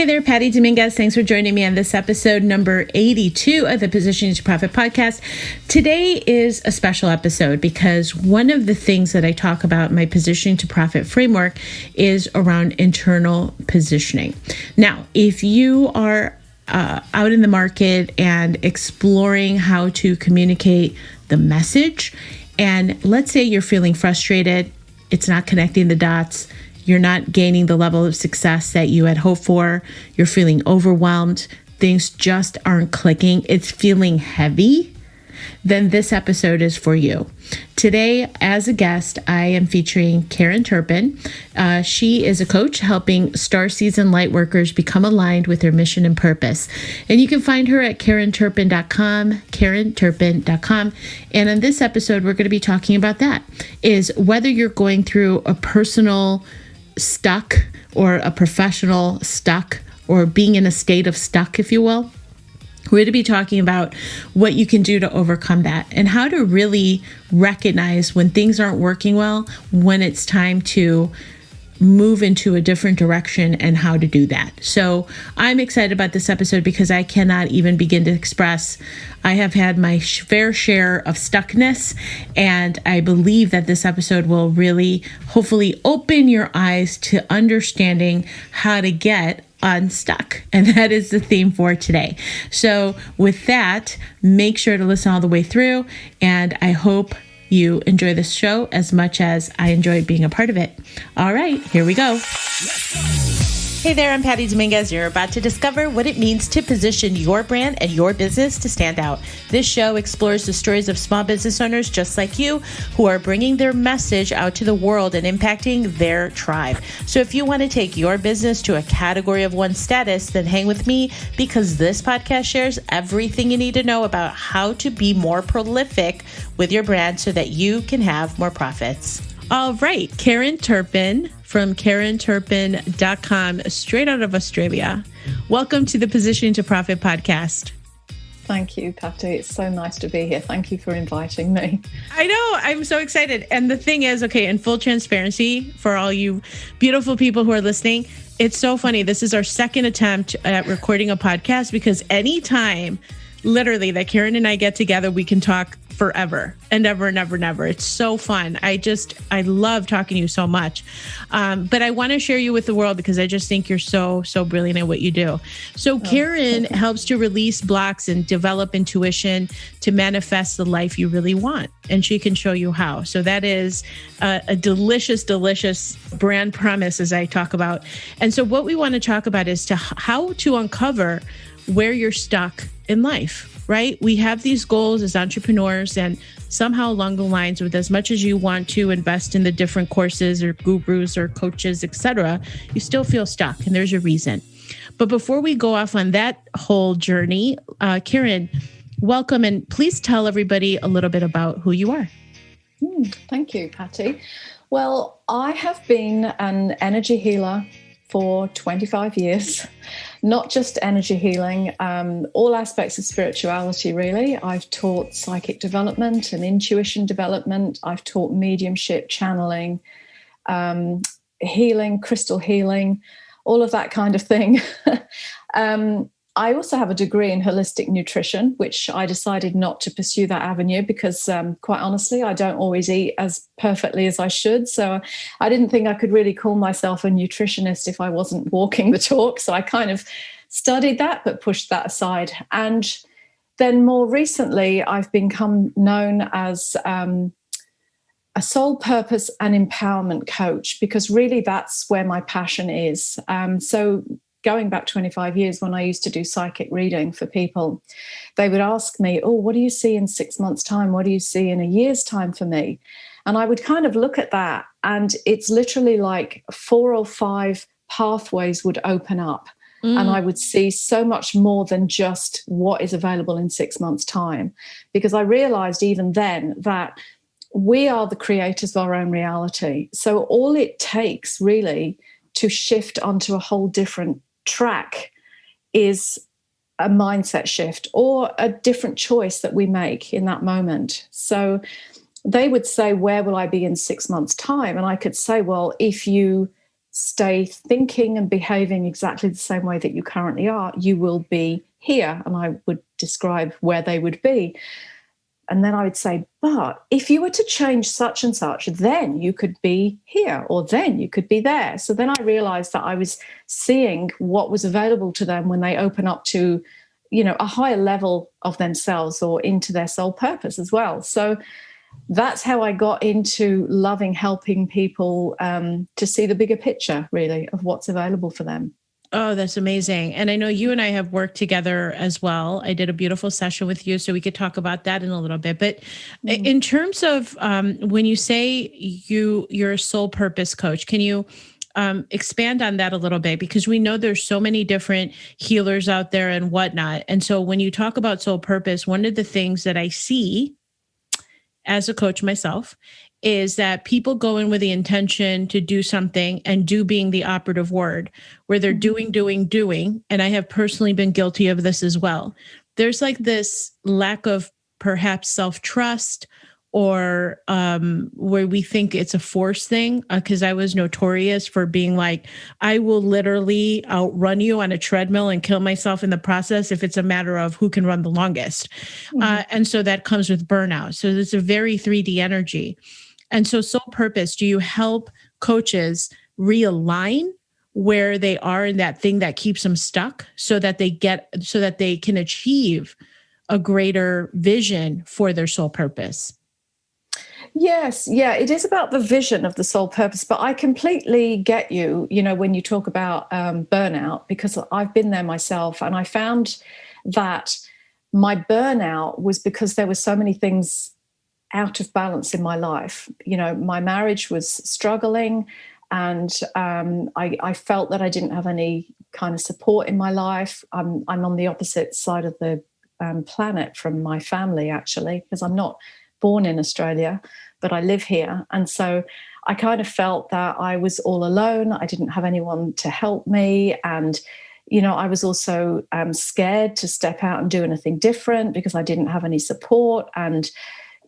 Hey there, Patty Dominguez. Thanks for joining me on this episode number 82 of the Positioning to Profit podcast. Today is a special episode because one of the things that I talk about in my Positioning to Profit framework is around internal positioning. Now, if you are out in the market and exploring how to communicate the message, and let's say you're feeling frustrated, it's not connecting the dots, you're not gaining the level of success that you had hoped for, you're feeling overwhelmed, things just aren't clicking, it's feeling heavy, then this episode is for you. Today, as a guest, I am featuring Karen Turpin. She is a coach helping Starseeds and Lightworkers become aligned with their mission and purpose. And you can find her at KarenTurpin.com, KarenTurpin.com. And on this episode, we're going to be talking about that, is whether you're going through a personal stuck or a professional stuck or being in a state of stuck, if you will. We're going to be talking about what you can do to overcome that and how to really recognize when things aren't working well, when it's time to move into a different direction and how to do that. So I'm excited about this episode because I cannot even begin to express. I have had my fair share of stuckness, and I believe that this episode will really hopefully open your eyes to understanding how to get unstuck. And that is the theme for today. So with that, make sure to listen all the way through. And I hope you enjoy this show as much as I enjoyed being a part of it. All right, here we go. Hey there, I'm Patty Dominguez. You're about to discover what it means to position your brand and your business to stand out. This show explores the stories of small business owners just like you who are bringing their message out to the world and impacting their tribe. So if you want to take your business to a category of one status, then hang with me because this podcast shares everything you need to know about how to be more prolific with your brand so that you can have more profits. All right, Karen Turpin from KarenTurpin.com, straight out of Australia. Welcome to the Positioning to Profit podcast. Thank you, Patty. It's so nice to be here. Thank you for inviting me. I know, I'm so excited. And the thing is, okay, in full transparency for all you beautiful people who are listening, it's so funny. This is our second attempt at recording a podcast because anytime, literally, that Karen and I get together, we can talk forever and ever and ever and ever. It's so fun. I love talking to you so much. But I want to share you with the world because I just think you're so brilliant at what you do. So Karen helps to release blocks and develop intuition to manifest the life you really want. And she can show you how. So that is a delicious, delicious brand promise as I talk about. And so what we want to talk about is how to uncover where you're stuck in life. Right? We have these goals as entrepreneurs, and somehow along the lines with as much as you want to invest in the different courses or gurus or coaches, etc., you still feel stuck, and there's a reason. But before we go off on that whole journey, Karen, welcome, and please tell everybody a little bit about who you are. Thank you, Patty. Well, I have been an energy healer for 25 years. Not just energy healing, all aspects of spirituality, really. I've taught psychic development and intuition development. I've taught mediumship, channeling, healing, crystal healing, all of that kind of thing. I also have a degree in holistic nutrition, which I decided not to pursue that avenue because, quite honestly, I don't always eat as perfectly as I should. So I didn't think I could really call myself a nutritionist if I wasn't walking the talk. So I kind of studied that, but pushed that aside. And then more recently, I've become known as a soul purpose and empowerment coach because really that's where my passion is. So going back 25 years when I used to do psychic reading for people, they would ask me, oh, what do you see in 6 months' time? What do you see in a year's time for me? And I would kind of look at that, and it's literally like 4 or 5 pathways would open up. And I would see so much more than just what is available in 6 months' time. Because I realized even then that we are the creators of our own reality. So all it takes really to shift onto a whole different track is a mindset shift or a different choice that we make in that moment. So they would say, where will I be in 6 months' time? And I could say, well, if you stay thinking and behaving exactly the same way that you currently are, you will be here. And I would describe where they would be. And then I would say, but if you were to change such and such, then you could be here, or then you could be there. So then I realized that I was seeing what was available to them when they open up to, a higher level of themselves or into their soul purpose as well. So that's how I got into loving helping people to see the bigger picture, really, of what's available for them. Oh, that's amazing. And I know you and I have worked together as well. I did a beautiful session with you, so we could talk about that in a little bit. But in terms of when you say you're a soul purpose coach, can you expand on that a little bit? Because we know there's so many different healers out there and whatnot. And so when you talk about soul purpose, one of the things that I see as a coach myself is that people go in with the intention to do something, and do being the operative word, where they're doing. And I have personally been guilty of this as well. There's like this lack of perhaps self-trust, or where we think it's a force thing, because I was notorious for being like, I will literally outrun you on a treadmill and kill myself in the process if it's a matter of who can run the longest. And so that comes with burnout. So it's a very 3D energy. And so soul purpose, do you help coaches realign where they are in that thing that keeps them stuck, so that they can achieve a greater vision for their soul purpose? Yes, yeah, it is about the vision of the soul purpose, but I completely get you, when you talk about burnout, because I've been there myself, and I found that my burnout was because there were so many things out of balance in my life. My marriage was struggling, and I felt that I didn't have any kind of support in my life. I'm on the opposite side of the planet from my family, actually, because I'm not born in Australia, but I live here. And so I kind of felt that I was all alone. I didn't have anyone to help me. And, I was also scared to step out and do anything different because I didn't have any support. And,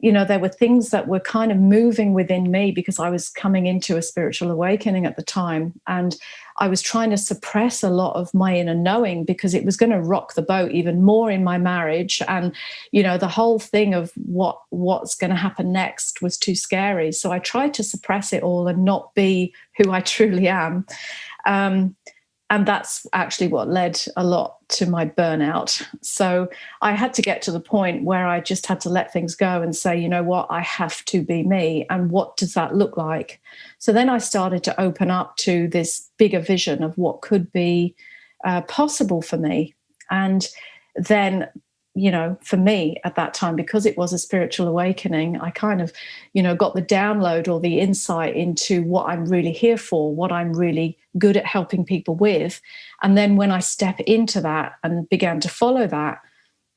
there were things that were kind of moving within me because I was coming into a spiritual awakening at the time. And I was trying to suppress a lot of my inner knowing because it was going to rock the boat even more in my marriage. And, the whole thing of what's going to happen next was too scary. So I tried to suppress it all and not be who I truly am. And that's actually what led a lot to my burnout. So I had to get to the point where I just had to let things go and say, you know what, I have to be me. And what does that look like? So then I started to open up to this bigger vision of what could be possible for me. And then, for me at that time, because it was a spiritual awakening, I kind of, got the download or the insight into what I'm really here for, what I'm really good at helping people with. And then when I step into that and began to follow that,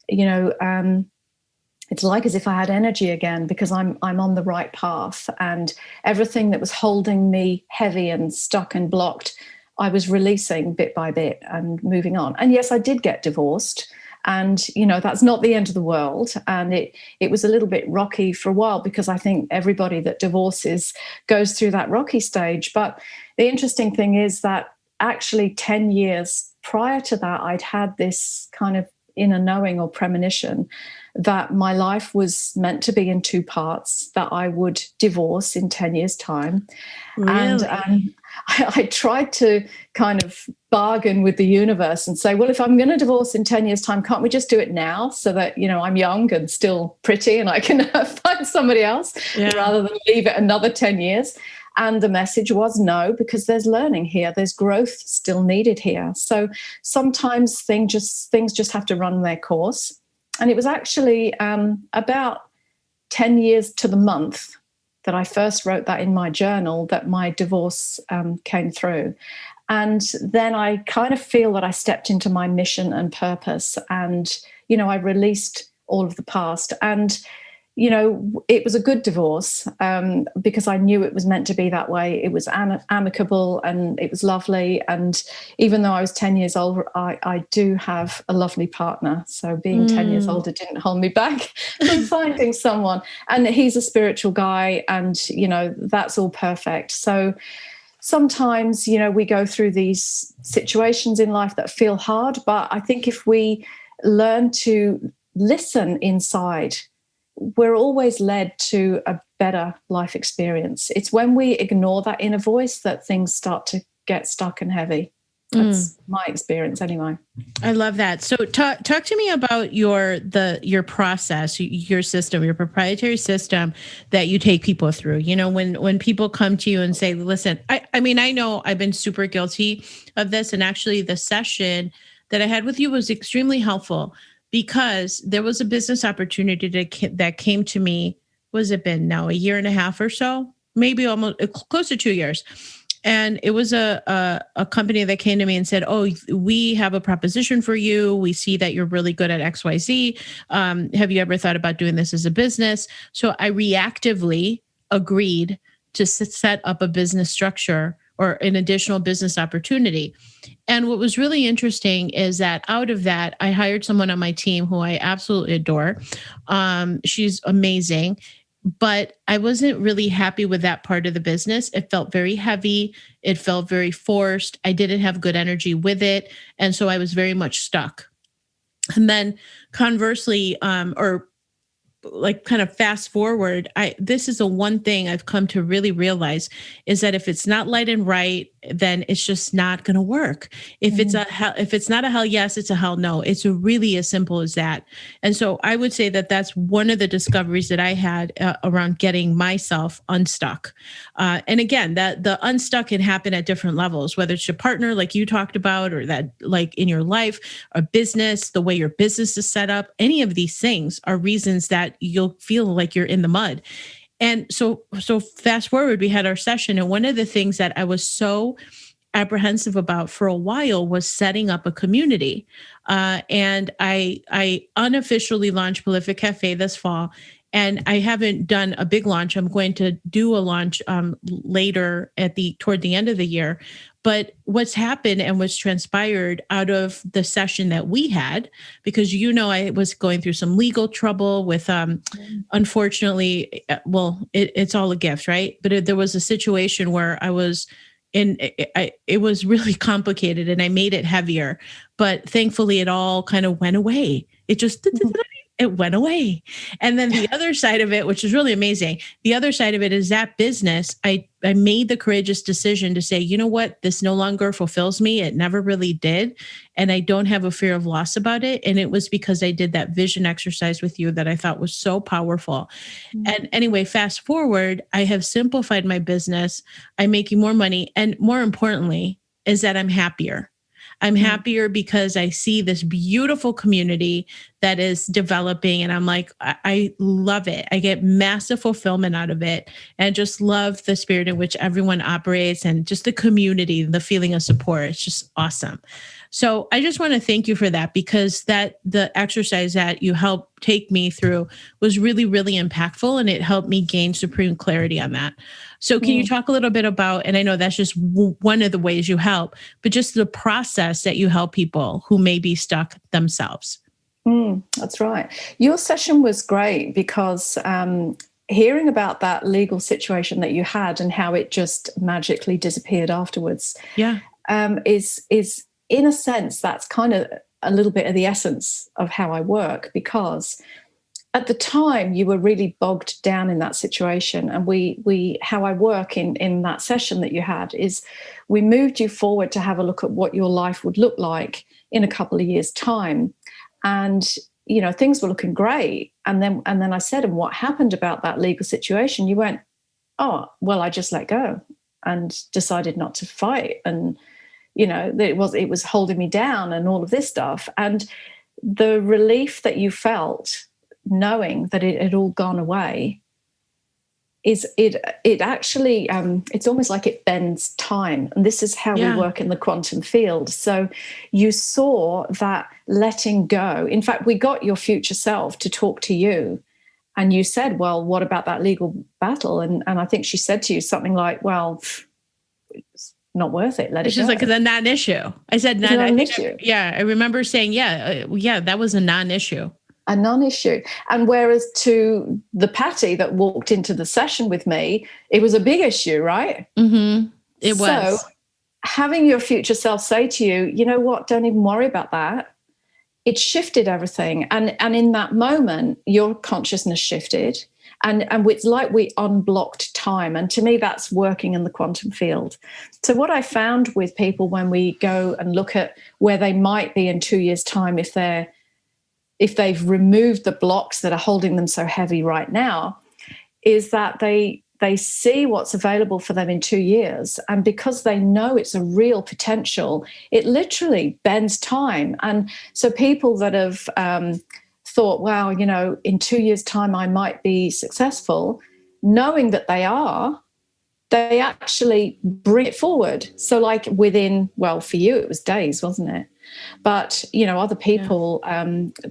it's like as if I had energy again, because I'm on the right path, and everything that was holding me heavy and stuck and blocked, I was releasing bit by bit and moving on. And yes, I did get divorced. And, that's not the end of the world. And it was a little bit rocky for a while, because I think everybody that divorces goes through that rocky stage. But the interesting thing is that actually 10 years prior to that, I'd had this kind of inner knowing or premonition that my life was meant to be in two parts, that I would divorce in 10 years' time. Really? And I tried to kind of bargain with the universe and say, well, if I'm going to divorce in 10 years' time, can't we just do it now so that, I'm young and still pretty and I can find somebody else rather than leave it another 10 years? And the message was no, because there's learning here. There's growth still needed here. So sometimes things just have to run their course. And it was actually about 10 years to the month that I first wrote that in my journal, that my divorce came through. And then I kind of feel that I stepped into my mission and purpose, and, I released all of the past. And, it was a good divorce because I knew it was meant to be that way. It was amicable and it was lovely. And even though I was 10 years older, I do have a lovely partner. So being 10 years older didn't hold me back from finding someone. And he's a spiritual guy, and, that's all perfect. So sometimes, we go through these situations in life that feel hard, but I think if we learn to listen inside, we're always led to a better life experience. It's when we ignore that inner voice that things start to get stuck and heavy. That's my experience anyway. I love that. So talk to me about your process, your system, your proprietary system that you take people through. When people come to you and say, listen, I mean, I know I've been super guilty of this. And actually the session that I had with you was extremely helpful because there was a business opportunity that came to me. Was it been now a year and a half or so? Maybe almost close to 2 years. And it was a company that came to me and said, oh, we have a proposition for you. We see that you're really good at XYZ. Have you ever thought about doing this as a business? So I reactively agreed to set up a business structure or an additional business opportunity. And what was really interesting is that out of that, I hired someone on my team who I absolutely adore. She's amazing. But I wasn't really happy with that part of the business. It felt very heavy. It felt very forced. I didn't have good energy with it. And so I was very much stuck. And then conversely, or like kind of fast forward, this is the one thing I've come to really realize is that if it's not light and right, then it's just not going to work. If it's not a hell yes, it's a hell no. It's really as simple as that. And so I would say that that's one of the discoveries that I had around getting myself unstuck. And again, that the unstuck can happen at different levels, whether it's your partner, like you talked about, or that like in your life, a business, the way your business is set up. Any of these things are reasons that you'll feel like you're in the mud. And so fast forward, we had our session. And one of the things that I was so apprehensive about for a while was setting up a community. And I unofficially launched Prolific Cafe this fall. And I haven't done a big launch. I'm going to do a launch later toward the end of the year. But what's happened and what's transpired out of the session that we had, because I was going through some legal trouble with, unfortunately, it's all a gift, right? But there was a situation where I was it was really complicated and I made it heavier. But thankfully, it all kind of went away. It went away. And then the other side of it, which is really amazing, the other side of it is that business, I made the courageous decision to say, you know what, this no longer fulfills me. It never really did. And I don't have a fear of loss about it. And it was because I did that vision exercise with you that I thought was so powerful. Mm-hmm. And anyway, fast forward, I have simplified my business. I'm making more money. And more importantly, is that I'm happier. I'm happier because I see this beautiful community that is developing and I'm like, I love it. I get massive fulfillment out of it and just love the spirit in which everyone operates and just the community, the feeling of support. It's just awesome. So I just want to thank you for that because the exercise that you helped take me through was really, really impactful and it helped me gain supreme clarity on that. So can you talk a little bit about, and I know that's just one of the ways you help, but just the process that you help people who may be stuck themselves? That's right. Your session was great because hearing about that legal situation that you had and how it just magically disappeared afterwards is in a sense, that's kind of a little bit of the essence of how I work because at the time you were really bogged down in that situation. And how I work in that session that you had is we moved you forward to have a look at what your life would look like in a couple of years' time. And, things were looking great. And then I said, and what happened about that legal situation? You went, oh, well, I just let go and decided not to fight. And, it was holding me down and all of this stuff. And the relief that you felt knowing that it had all gone away is it actually it's almost like it bends time, and this is how we work in the quantum field. So you saw that letting go. In fact, we got your future self to talk to you, and you said, well, what about that legal battle? And I think she said to you something like, well, it's not worth it, let it go. She's like, it's a non-issue. I said non-issue. I remember saying that was a non-issue. A non-issue. And whereas to the Patty that walked into the session with me, it was a big issue, right? Mm-hmm. It So was. having your future self say to you, you know what, don't even worry about that. It shifted everything. And in that moment, your consciousness shifted. And it's like we unblocked time. And to me, that's working in the quantum field. So what I found with people when we go and look at where they might be in 2 years' time, if they've removed the blocks that are holding them so heavy right now, is that they see what's available for them in 2 years. And because they know it's a real potential, it literally bends time. And so people that have thought, wow, in 2 years' time, I might be successful, knowing that they actually bring it forward. So like within, well, for you, it was days, wasn't it? But, other people,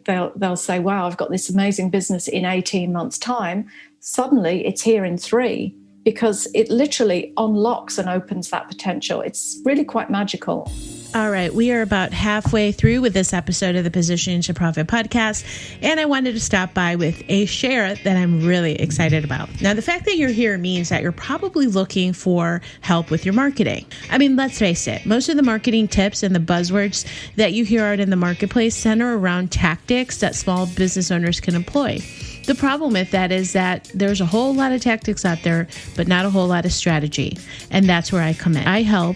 they'll say, wow, I've got this amazing business in 18 months' time. Suddenly it's here in 3, because it literally unlocks and opens that potential. It's really quite magical. All right, we are about halfway through with this episode of the Positioning to Profit podcast, and I wanted to stop by with a share that I'm really excited about. Now, the fact that you're here means that you're probably looking for help with your marketing. I mean, let's face it, most of the marketing tips and the buzzwords that you hear out in the marketplace center around tactics that small business owners can employ. The problem with that is that there's a whole lot of tactics out there, but not a whole lot of strategy, and that's where I come in. I help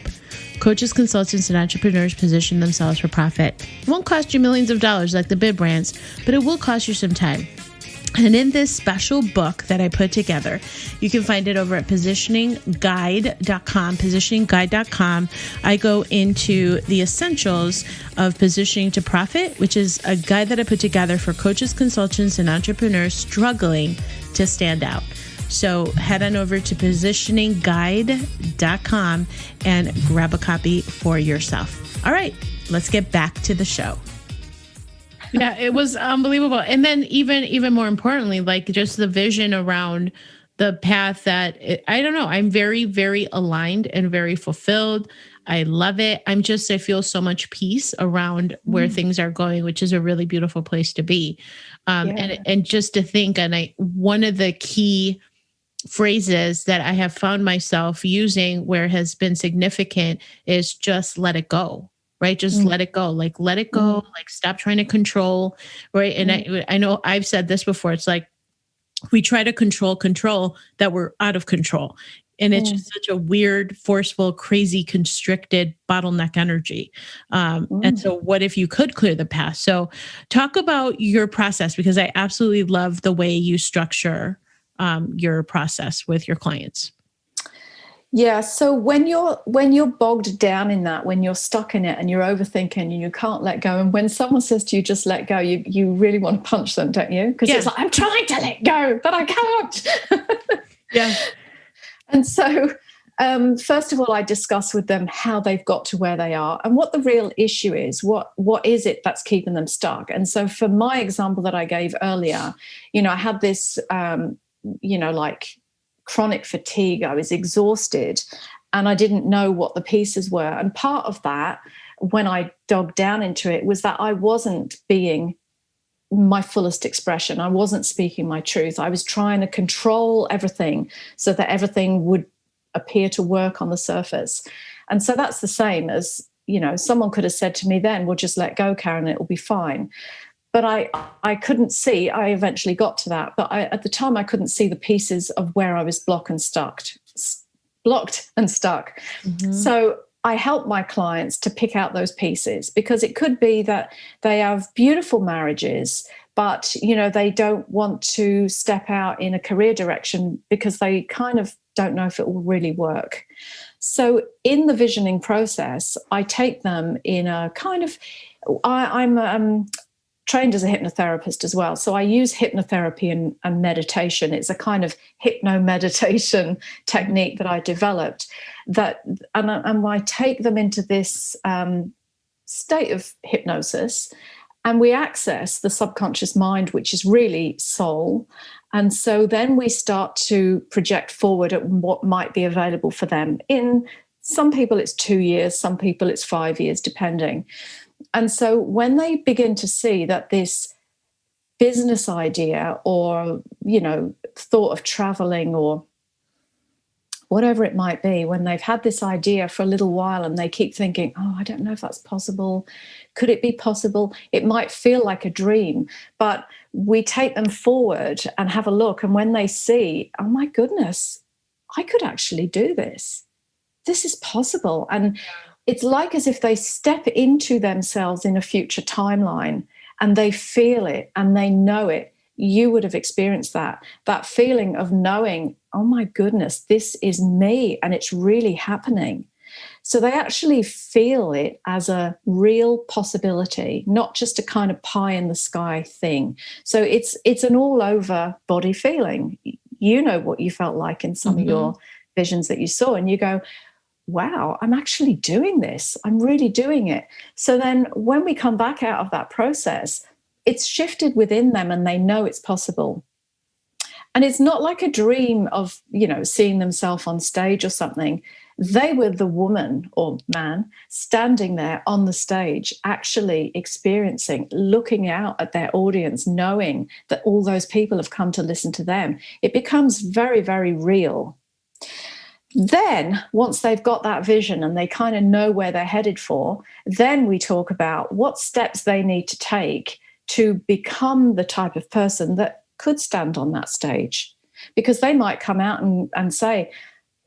coaches, consultants, and entrepreneurs position themselves for profit. It won't cost you millions of dollars like the big brands, but it will cost you some time. And in this special book that I put together, you can find it over at positioningguide.com, I go into the essentials of positioning to profit, which is a guide that I put together for coaches, consultants, and entrepreneurs struggling to stand out. So head on over to positioningguide.com and grab a copy for yourself. All right, let's get back to the show. Yeah, it was unbelievable. And then even more importantly, like just the vision around the path that I don't know, I'm very, very aligned and very fulfilled. I love it. I feel so much peace around where things are going, which is a really beautiful place to be. And just to think, one of the key phrases that I have found myself using where it has been significant is just let it go, right? Just let it go, let it go, stop trying to control, right? And I know I've said this before. It's like we try to control that we're out of control. And it's just such a weird, forceful, crazy, constricted bottleneck energy. And so what if you could clear the path? So talk about your process, because I absolutely love the way you structure your process with your clients. Yeah. So when you're bogged down in that, when you're stuck in it and you're overthinking and you can't let go, and when someone says to you, just let go, you really want to punch them, don't you? Because it's like, I'm trying to let go, but I can't. Yeah. And so first of all, I discuss with them how they've got to where they are and what the real issue is. What is it that's keeping them stuck? And so for my example that I gave earlier, I had this like chronic fatigue. I was exhausted and I didn't know what the pieces were. And part of that, when I dug down into it, was that I wasn't being my fullest expression. I wasn't speaking my truth. I was trying to control everything so that everything would appear to work on the surface. And so that's the same as, someone could have said to me then, well, just let go, Karen, it will be fine. But I couldn't see. I eventually got to that. But at the time, I couldn't see the pieces of where I was blocked and stuck. Mm-hmm. So I help my clients to pick out those pieces, because it could be that they have beautiful marriages, but, they don't want to step out in a career direction because they kind of don't know if it will really work. So in the visioning process, I take them in a kind of, I'm trained as a hypnotherapist as well. So I use hypnotherapy and meditation. It's a kind of hypno-meditation technique that I developed and I take them into this state of hypnosis, and we access the subconscious mind, which is really soul. And so then we start to project forward at what might be available for them. In some people it's 2 years, some people it's 5 years, depending. And so when they begin to see that this business idea or, thought of traveling or whatever it might be, when they've had this idea for a little while and they keep thinking, oh, I don't know if that's possible. Could it be possible? It might feel like a dream, but we take them forward and have a look. And when they see, oh my goodness, I could actually do this. This is possible. And it's like as if they step into themselves in a future timeline and they feel it and they know it. You would have experienced that feeling of knowing, oh my goodness, this is me and it's really happening. So they actually feel it as a real possibility, not just a kind of pie in the sky thing. So it's an all over body feeling. You know what you felt like in some of your visions that you saw, and you go, wow, I'm actually doing this. I'm really doing it. So then when we come back out of that process, it's shifted within them and they know it's possible. And it's not like a dream of, seeing themselves on stage or something. They were the woman or man standing there on the stage, actually experiencing, looking out at their audience, knowing that all those people have come to listen to them. It becomes very, very real. Then, once they've got that vision and they kind of know where they're headed for, then we talk about what steps they need to take to become the type of person that could stand on that stage. Because they might come out and say,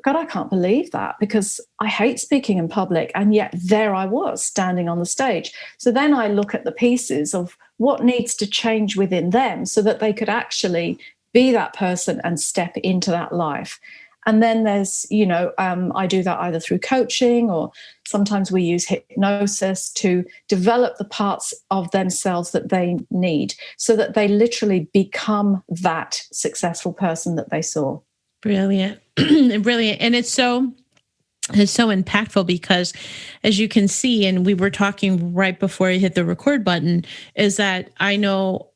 God, I can't believe that, because I hate speaking in public. And yet there I was standing on the stage. So then I look at the pieces of what needs to change within them so that they could actually be that person and step into that life. And then there's, I do that either through coaching, or sometimes we use hypnosis to develop the parts of themselves that they need so that they literally become that successful person that they saw. Brilliant. Brilliant. And it's so impactful because, as you can see, and we were talking right before I hit the record button, is that I know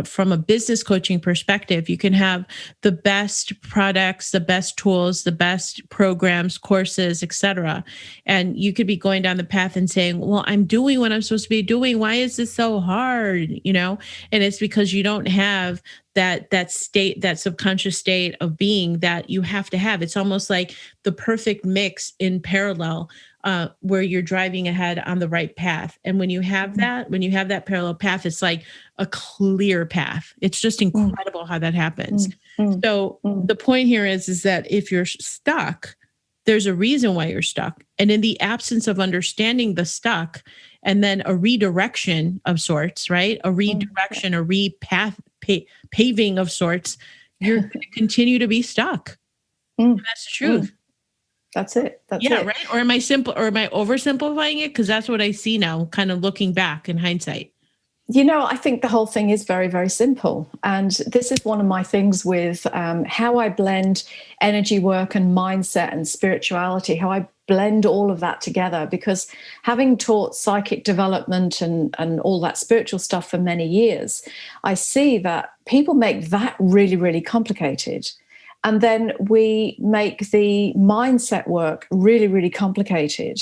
from a business coaching perspective, you can have the best products, the best tools, the best programs, courses, etc. And you could be going down the path and saying, well, I'm doing what I'm supposed to be doing. Why is this so hard? And it's because you don't have that state, that subconscious state of being that you have to have. It's almost like the perfect mix in parallel, where you're driving ahead on the right path. And when you have that parallel path, it's like a clear path. It's just incredible how that happens. So the point here is that if you're stuck, there's a reason why you're stuck. And in the absence of understanding the stuck, and then a redirection of sorts, right? A redirection, a paving of sorts, you're going to continue to be stuck. And that's the truth. That's it. Right? Or am I oversimplifying it? Because that's what I see now, kind of looking back in hindsight. I think the whole thing is very, very simple. And this is one of my things with how I blend energy work and mindset and spirituality, how I blend all of that together. Because having taught psychic development and all that spiritual stuff for many years, I see that people make that really, really complicated. And then we make the mindset work really, really complicated.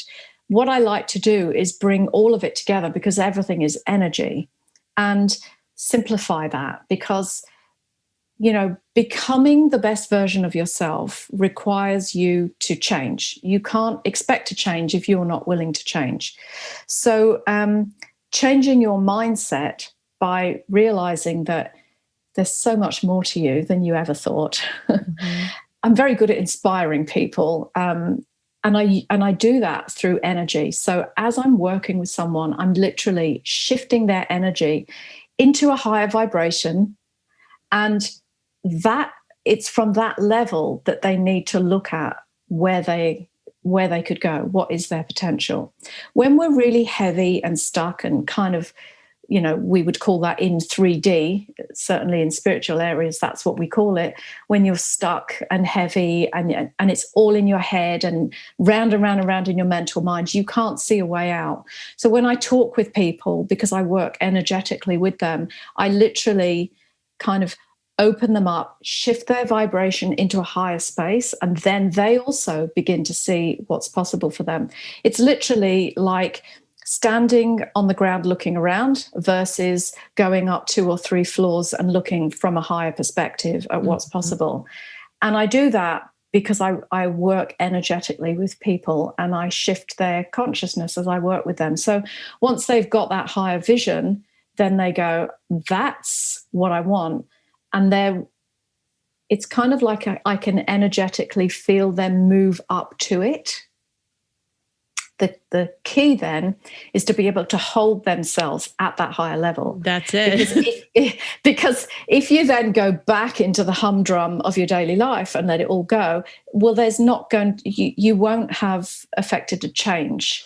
What I like to do is bring all of it together, because everything is energy, and simplify that. Because, becoming the best version of yourself requires you to change. You can't expect to change if you're not willing to change. So changing your mindset by realizing that there's so much more to you than you ever thought. I'm very good at inspiring people. And I do that through energy. So as I'm working with someone, I'm literally shifting their energy into a higher vibration. And that it's from that level that they need to look at where they could go. What is their potential? When we're really heavy and stuck and kind of, we would call that in 3D, certainly in spiritual areas, that's what we call it. When you're stuck and heavy and it's all in your head and round and round and round in your mental mind, you can't see a way out. So when I talk with people, because I work energetically with them, I literally kind of open them up, shift their vibration into a higher space, and then they also begin to see what's possible for them. It's literally like standing on the ground looking around versus going up 2 or 3 floors and looking from a higher perspective at what's possible. And I do that because I work energetically with people and I shift their consciousness as I work with them. So once they've got that higher vision, then they go, that's what I want. And it's kind of like I can energetically feel them move up to it. The key then is to be able to hold themselves at that higher level. That's it. Because if you then go back into the humdrum of your daily life and let it all go, well, you won't have affected a change.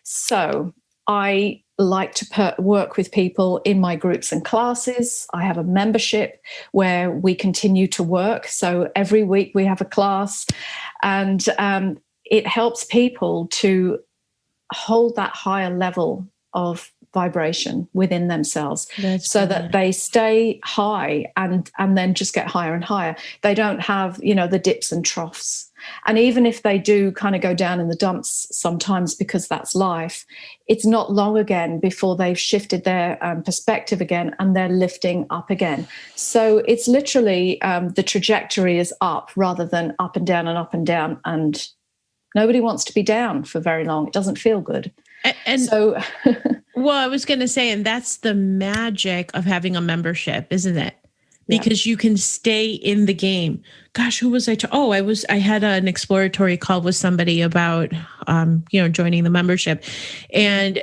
So I like to work with people in my groups and classes. I have a membership where we continue to work. So every week we have a class, and it helps people to hold that higher level of vibration within themselves. That they stay high and then just get higher and higher. They don't have, the dips and troughs. And even if they do kind of go down in the dumps sometimes, because that's life, it's not long again before they've shifted their perspective again and they're lifting up again. So it's literally the trajectory is up rather than up and down and up and down. And nobody wants to be down for very long. It doesn't feel good. And so, well, I was going to say, and that's the magic of having a membership, isn't it? Because you can stay in the game. Gosh, who was I? I had an exploratory call with somebody about, joining the membership, and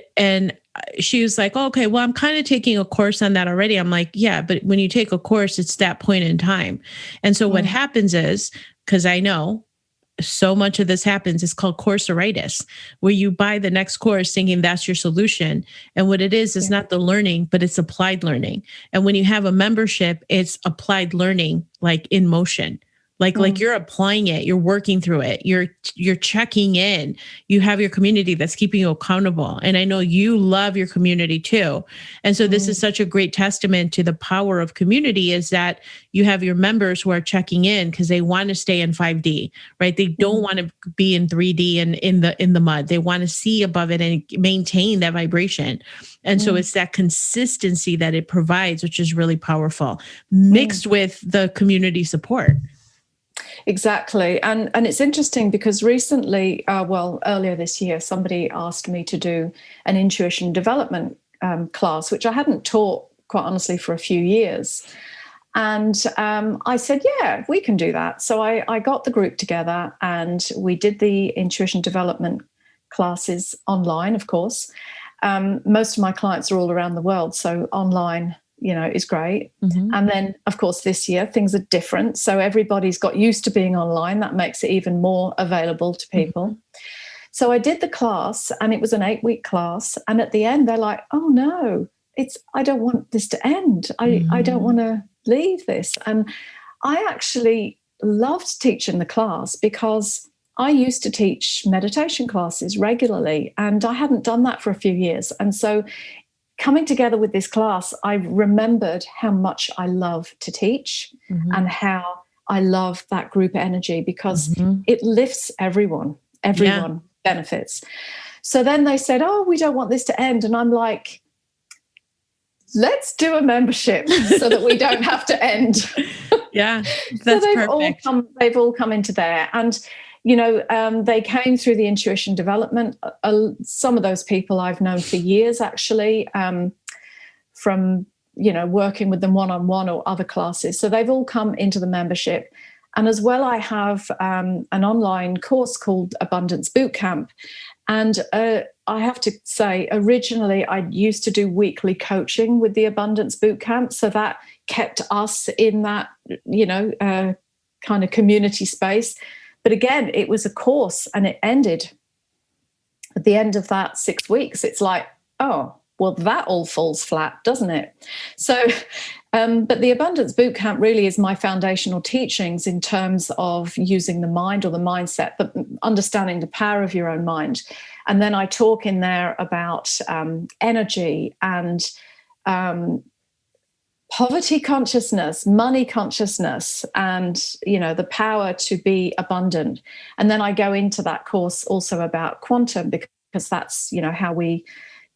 she was like, okay, well, I'm kind of taking a course on that already. I'm like, yeah, but when you take a course, it's that point in time. And so what happens is, because I know so much of this happens, it's called courseritis, where you buy the next course thinking that's your solution. And what it is not the learning, but it's applied learning. And when you have a membership, it's applied learning, like in motion. Like you're applying it, you're working through it, you're checking in, you have your community that's keeping you accountable. And I know you love your community too. And so this is such a great testament to the power of community, is that you have your members who are checking in because they want to stay in 5D, right? They don't want to be in 3D and in the mud. They want to see above it and maintain that vibration. And so it's that consistency that it provides, which is really powerful, mixed with the community support. Exactly. And it's interesting because recently, earlier this year, somebody asked me to do an intuition development class, which I hadn't taught, quite honestly, for a few years. And I said, yeah, we can do that. So I got the group together and we did the intuition development classes online, of course. Most of my clients are all around the world, so online is great. And then, of course, this year things are different. So everybody's got used to being online. That makes it even more available to people. So I did the class and it was an 8-week class. And at the end, they're like, oh no, I don't want this to end. I don't want to leave this. And I actually loved teaching the class because I used to teach meditation classes regularly and I hadn't done that for a few years. And so coming together with this class, I remembered how much I love to teach and how I love that group energy because it lifts everyone. Everyone benefits. So then they said, oh, we don't want this to end. And I'm like, let's do a membership so that we don't have to end. Yeah, that's so perfect. They've all come into there. And they came through the intuition development. Some of those people I've known for years, actually, from, working with them one-on-one or other classes. So they've all come into the membership. And as well, I have an online course called Abundance Bootcamp. And I have to say, originally, I used to do weekly coaching with the Abundance Bootcamp. So that kept us in that, kind of community space. But again, it was a course and it ended at the end of that 6 weeks. It's like, oh, well, that all falls flat, doesn't it? So, but the Abundance Bootcamp really is my foundational teachings in terms of using the mind or the mindset, but understanding the power of your own mind. And then I talk in there about energy and poverty consciousness, money consciousness, and, the power to be abundant. And then I go into that course also about quantum because that's, how we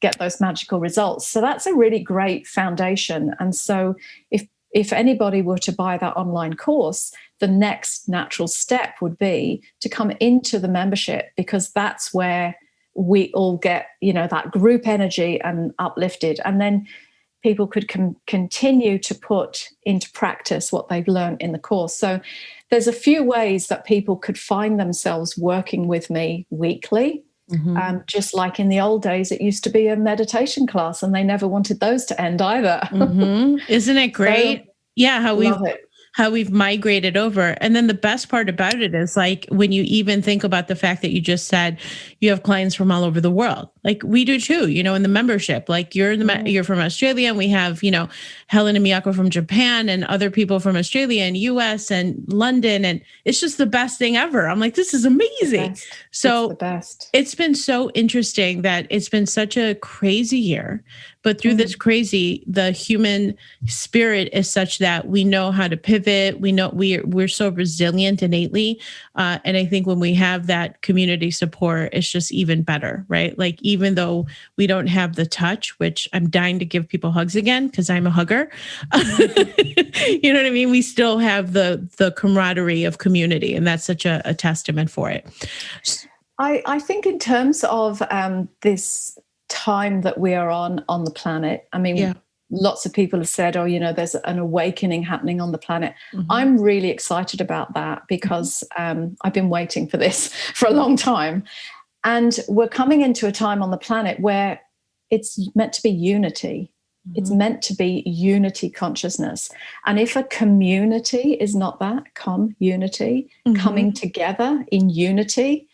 get those magical results. So that's a really great foundation. And so if anybody were to buy that online course, the next natural step would be to come into the membership, because that's where we all get, that group energy and uplifted. And then people could continue to put into practice what they've learned in the course. So there's a few ways that people could find themselves working with me weekly. Mm-hmm. Just like in the old days, it used to be a meditation class, and they never wanted those to end either. Mm-hmm. Isn't it great? So, yeah, how we've migrated over. And then the best part about it is, like, when you even think about the fact that you just said you have clients from all over the world, like we do too, in the membership, like you're from Australia, and we have, Helen and Miyako from Japan, and other people from Australia and US and London. And it's just the best thing ever. I'm like, this is amazing. So it's the best. It's been so interesting that it's been such a crazy year, but through this crazy, the human spirit is such that we know how to pivot. We know we're so resilient innately. And I think when we have that community support, it's just even better, right? Like, even though we don't have the touch, which I'm dying to give people hugs again, because I'm a hugger, you know what I mean? We still have the camaraderie of community. And that's such a testament for it. I think in terms of this time that we are on the planet, I mean, lots of people have said, there's an awakening happening on the planet. Mm-hmm. I'm really excited about that, because I've been waiting for this for a long time. And we're coming into a time on the planet where it's meant to be unity. Mm-hmm. It's meant to be unity consciousness. And if a community is not that, unity, coming together in unity,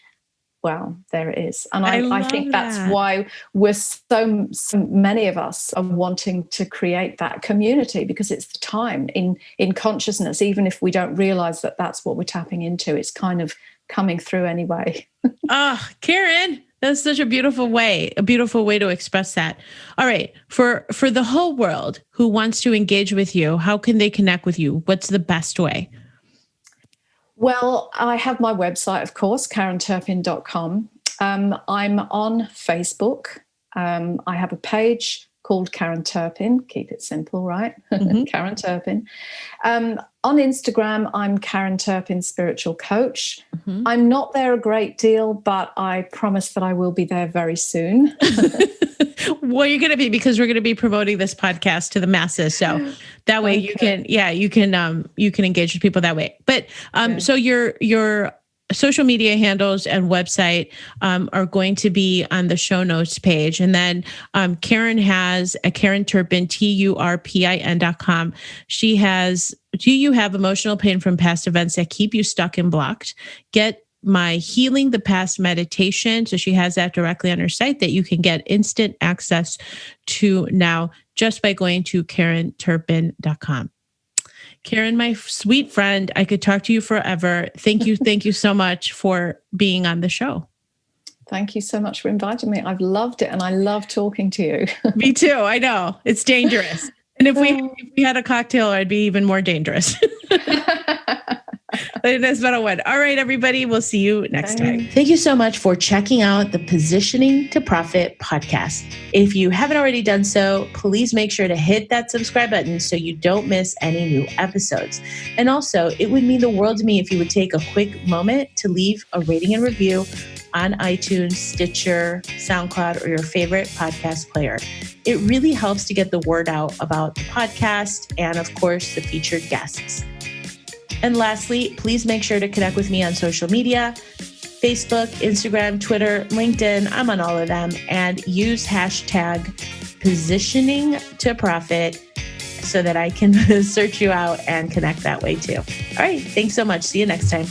well, there it is. And I think that's why we're so many of us are wanting to create that community, because it's the time in consciousness, even if we don't realize that that's what we're tapping into, it's kind of coming through anyway. Karen, that's such a beautiful way to express that. All right. For the whole world who wants to engage with you, how can they connect with you? What's the best way? Well, I have my website, of course, KarenTurpin.com. I'm on Facebook. I have a page called Karen Turpin. Keep it simple, right? Mm-hmm. Karen Turpin. On Instagram, I'm Karen Turpin Spiritual Coach. Mm-hmm. I'm not there a great deal, but I promise that I will be there very soon. Well, you're going to be, because we're going to be promoting this podcast to the masses. So that way you can engage with people that way. But so your social media handles and website are going to be on the show notes page. And then Karen has a Karen Turpin, TURPIN.com. She has, do you have emotional pain from past events that keep you stuck and blocked? Get my Healing the Past meditation. So she has that directly on her site that you can get instant access to now just by going to KarenTurpin.com. Karen, my sweet friend, I could talk to you forever. Thank you. Thank you so much for being on the show. Thank you so much for inviting me. I've loved it. And I love talking to you. Me too. I know. It's dangerous. And if we had a cocktail, I'd be even more dangerous. That's better one. All right, everybody. We'll see you next time. Thank you so much for checking out the Positioning to Profit podcast. If you haven't already done so, please make sure to hit that subscribe button so you don't miss any new episodes. And also, it would mean the world to me if you would take a quick moment to leave a rating and review on iTunes, Stitcher, SoundCloud, or your favorite podcast player. It really helps to get the word out about the podcast and, of course, the featured guests. And lastly, please make sure to connect with me on social media, Facebook, Instagram, Twitter, LinkedIn. I'm on all of them. And use hashtag positioning to profit so that I can search you out and connect that way too. All right. Thanks so much. See you next time.